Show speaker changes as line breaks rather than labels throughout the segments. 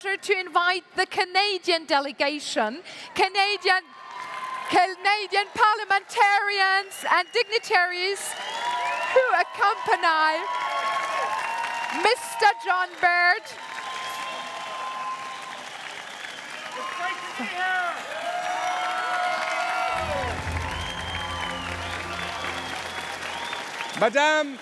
To invite the Canadian delegation, Canadian parliamentarians and dignitaries who accompany Mr. John Baird.
It's great to be here.
Madame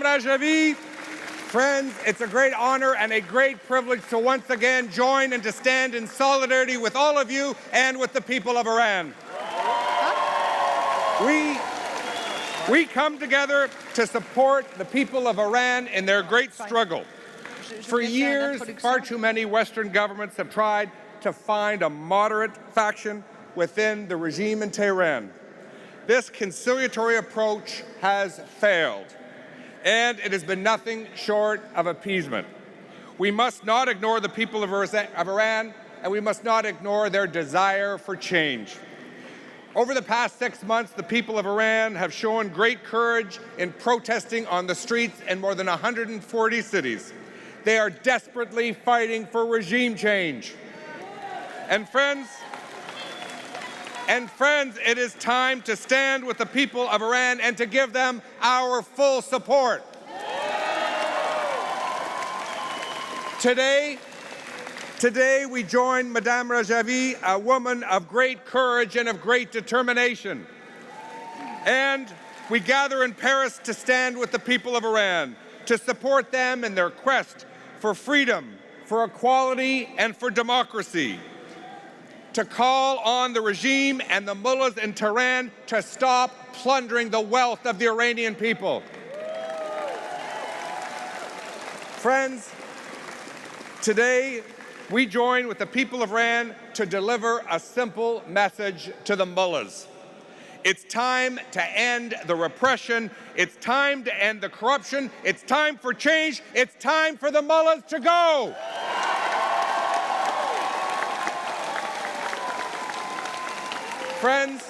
Rajavi, friends, it's a great honor and a great privilege to once again join and to stand in solidarity with all of you and with the people of Iran. We come together to support the people of Iran in their great struggle. For years, far too many Western governments have tried to find a moderate faction within the regime in Tehran. This conciliatory approach has failed, and it has been nothing short of appeasement. We must not ignore the people of Iran, and we must not ignore their desire for change. Over the past 6 months, the people of Iran have shown great courage in protesting on the streets in more than 140 cities. They are desperately fighting for regime change. And friends, it is time to stand with the people of Iran and to give them our full support. Today we join Madame Rajavi, a woman of great courage and of great determination. And we gather in Paris to stand with the people of Iran, to support them in their quest for freedom, for equality, and for democracy, to call on the regime and the mullahs in Tehran to stop plundering the wealth of the Iranian people. Friends, today we join with the people of Iran to deliver a simple message to the mullahs. It's time to end the repression. It's time to end the corruption. It's time for change. It's time for the mullahs to go. Friends,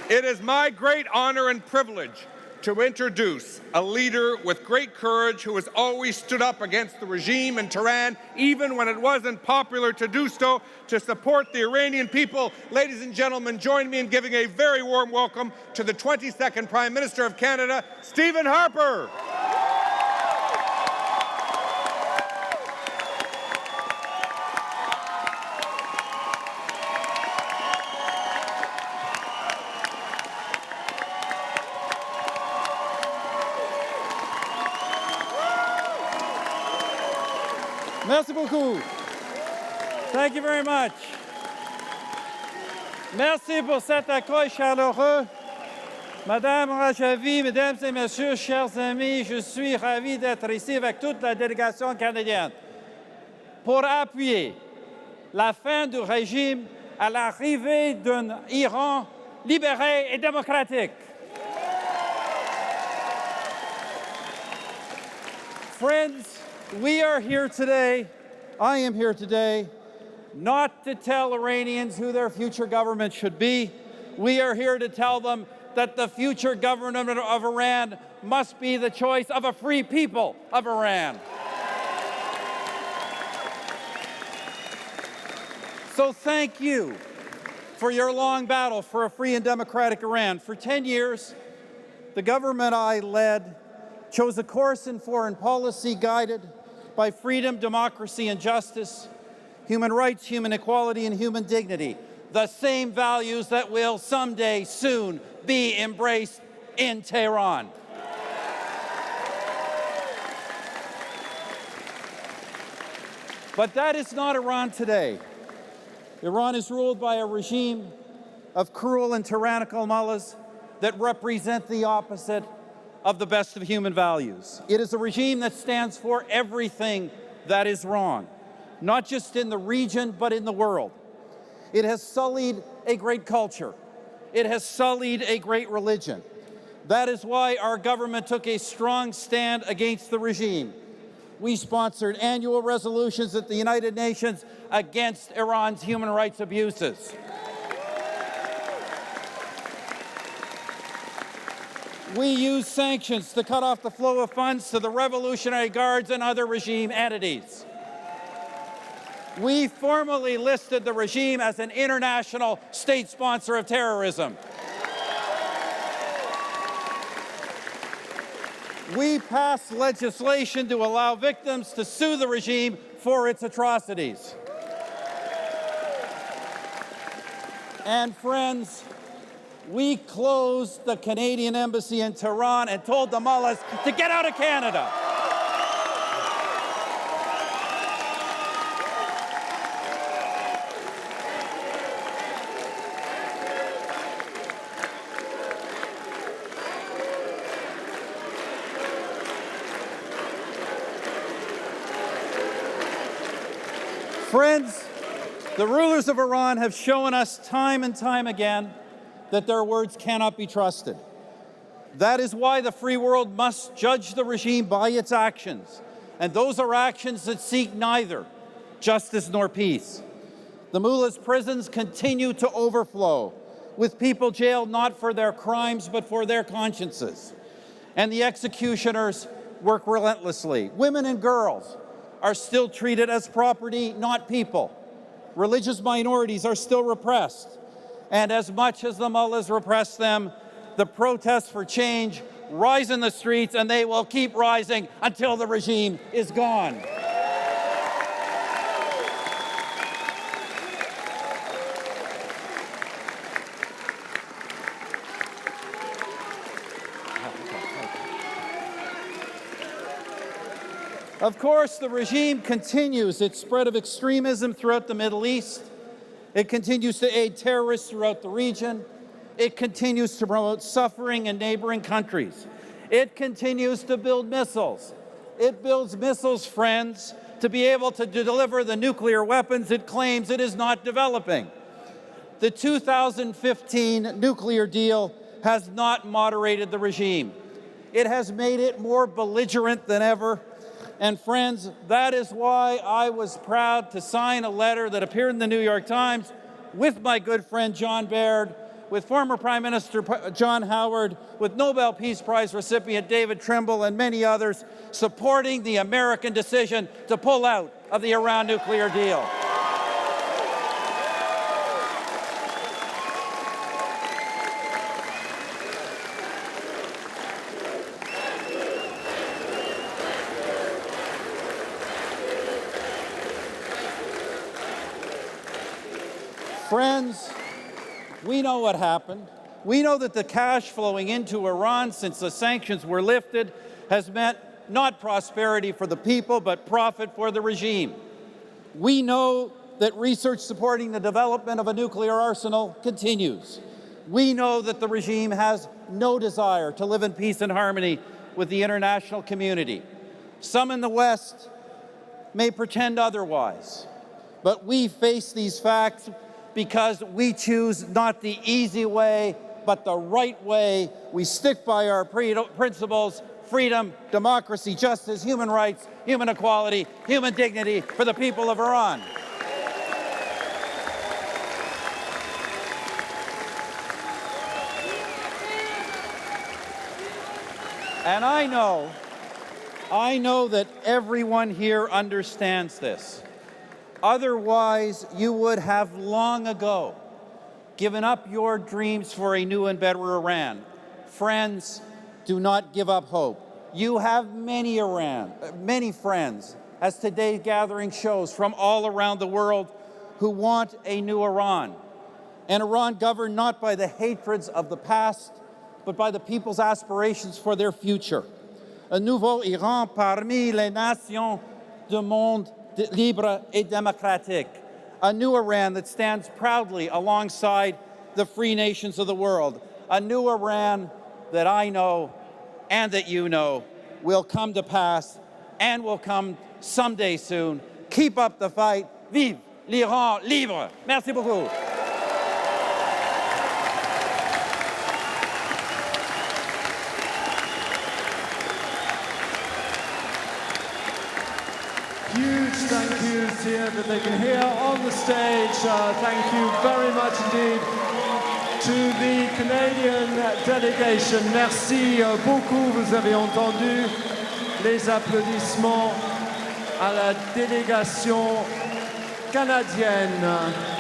it is my great honor and privilege to introduce a leader with great courage who has always stood up against the regime in Tehran, even when it wasn't popular to do so, to support the Iranian people. Ladies and gentlemen, join me in giving a very warm welcome to the 22nd Prime Minister of Canada, Stephen Harper.
Merci beaucoup. Thank you very much. Merci pour cet accueil chaleureux. Madame Rajavi, mesdames et messieurs, chers amis, je suis ravi d'être ici avec toute la délégation canadienne pour appuyer la fin du régime à l'arrivée d'un Iran libéré et démocratique. Friends, we are here today, I am here today, not to tell Iranians who their future government should be. We are here to tell them that the future government of Iran must be the choice of a free people of Iran. So thank you for your long battle for a free and democratic Iran. For 10 years, the government I led chose a course in foreign policy guided by freedom, democracy, and justice, human rights, human equality, and human dignity, the same values that will someday soon be embraced in Tehran. But that is not Iran today. Iran is ruled by a regime of cruel and tyrannical mullahs that represent the opposite of the best of human values. It is a regime that stands for everything that is wrong, not just in the region, but in the world. It has sullied a great culture. It has sullied a great religion. That is why our government took a strong stand against the regime. We sponsored annual resolutions at the United Nations against Iran's human rights abuses. We use sanctions to cut off the flow of funds to the Revolutionary Guards and other regime entities. We formally listed the regime as an international state sponsor of terrorism. We passed legislation to allow victims to sue the regime for its atrocities. And friends, we closed the Canadian embassy in Tehran and told the mullahs to get out of Canada. Friends, the rulers of Iran have shown us time and time again that their words cannot be trusted. That is why the free world must judge the regime by its actions, and those are actions that seek neither justice nor peace. The mullahs' prisons continue to overflow, with people jailed not for their crimes but for their consciences. And the executioners work relentlessly. Women and girls are still treated as property, not people. Religious minorities are still repressed. And as much as the mullahs repress them, the protests for change rise in the streets, and they will keep rising until the regime is gone. Of course, the regime continues its spread of extremism throughout the Middle East. It continues to aid terrorists throughout the region. It continues to promote suffering in neighboring countries. It continues to build missiles. It builds missiles, friends, to be able to deliver the nuclear weapons it claims it is not developing. The 2015 nuclear deal has not moderated the regime. It has made it more belligerent than ever. And friends, that is why I was proud to sign a letter that appeared in the New York Times with my good friend John Baird, with former Prime Minister John Howard, with Nobel Peace Prize recipient David Trimble, and many others, supporting the American decision to pull out of the Iran nuclear deal. Friends, we know what happened. We know that the cash flowing into Iran since the sanctions were lifted has meant not prosperity for the people, but profit for the regime. We know that research supporting the development of a nuclear arsenal continues. We know that the regime has no desire to live in peace and harmony with the international community. Some in the West may pretend otherwise, but we face these facts because we choose not the easy way, but the right way. We stick by our principles: freedom, democracy, justice, human rights, human equality, human dignity for the people of Iran. And I know that everyone here understands this. Otherwise, you would have long ago given up your dreams for a new and better Iran. Friends, do not give up hope. You have many friends, as today's gathering shows, from all around the world who want a new Iran. An Iran governed not by the hatreds of the past, but by the people's aspirations for their future. Un nouveau Iran parmi les nations du monde libre et démocratique. A new Iran that stands proudly alongside the free nations of the world. A new Iran that I know and that you know will come to pass and will come someday soon. Keep up the fight. Vive l'Iran libre. Merci beaucoup.
Huge thank yous here that they can hear on the stage. Thank you very much indeed to the Canadian delegation. Merci beaucoup, vous avez entendu les applaudissements à la délégation canadienne.